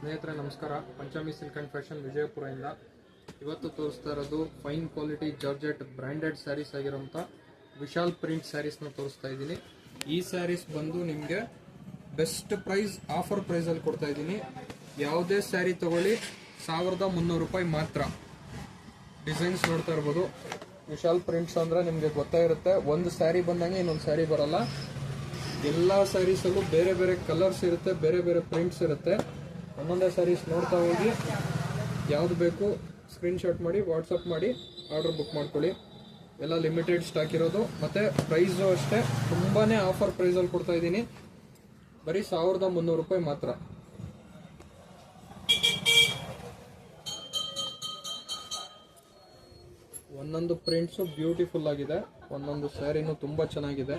ಸ್ನೇಹಿತರೆ ನಮಸ್ಕಾರ. Panchami silk and fashion ವಿಜಯಪುರದಿಂದ ಇವತ್ತು ತೋರಿಸ್ತಾ ಇರೋದು fine quality georgette branded sarees ಆಗಿರೋಂಥ ವಿಶಾಲ್ ಪ್ರಿಂಟ್ ಸ್ಯಾರೀಸ್ನ ತೋರಿಸ್ತಾ ಇದ್ದೀನಿ. ಈ ಸ್ಯಾರೀಸ್ ಬಂದು ನಿಮಗೆ ಬೆಸ್ಟ್ ಪ್ರೈಸ್ ಆಫರ್ ಪ್ರೈಸಲ್ಲಿ ಕೊಡ್ತಾ ಇದ್ದೀನಿ. ಯಾವುದೇ ಸ್ಯಾರಿ ತಗೊಳ್ಳಿ 1300 ರೂಪಾಯಿ ಮಾತ್ರ. ಡಿಸೈನ್ಸ್ ನೋಡ್ತಾ ಇರ್ಬೋದು. ವಿಶಾಲ್ ಪ್ರಿಂಟ್ಸ್ ಅಂದ್ರೆ ನಿಮಗೆ ಗೊತ್ತಾಗಿರುತ್ತೆ, ಒಂದು ಸ್ಯಾರಿ ಬಂದಂಗೆ ಇನ್ನೊಂದು ಸ್ಯಾರಿ ಬರಲ್ಲ. ಎಲ್ಲ ಸ್ಯಾರೀಸಲ್ಲೂ ಬೇರೆ ಬೇರೆ ಕಲರ್ಸ್ ಇರುತ್ತೆ, ಬೇರೆ ಬೇರೆ ಪ್ರಿಂಟ್ಸ್ ಇರುತ್ತೆ. ಒಂದೊಂದೇ ಸ್ಯಾರೀಸ್ ನೋಡ್ತಾ ಹೋಗಿ ಯಾವ್ದು ಬೇಕು ಸ್ಕ್ರೀನ್ಶಾಟ್ ಮಾಡಿ ವಾಟ್ಸಪ್ ಮಾಡಿ ಆರ್ಡರ್ ಬುಕ್ ಮಾಡ್ಕೊಳ್ಳಿ. ಎಲ್ಲ ಲಿಮಿಟೆಡ್ ಸ್ಟಾಕ್ ಇರೋದು, ಮತ್ತೆ ಪ್ರೈಸು ಅಷ್ಟೇ ತುಂಬಾನೇ ಆಫರ್ ಪ್ರೈಸಲ್ಲಿ ಕೊಡ್ತಾ ಇದ್ದೀನಿ. ಬರೀ 1300 ರೂಪಾಯಿ ಮಾತ್ರ. ಒಂದೊಂದು ಪ್ರಿಂಟ್ಸು ಬ್ಯೂಟಿಫುಲ್ ಆಗಿದೆ, ಒಂದೊಂದು ಸ್ಯಾರಿನೂ ತುಂಬಾ ಚೆನ್ನಾಗಿದೆ.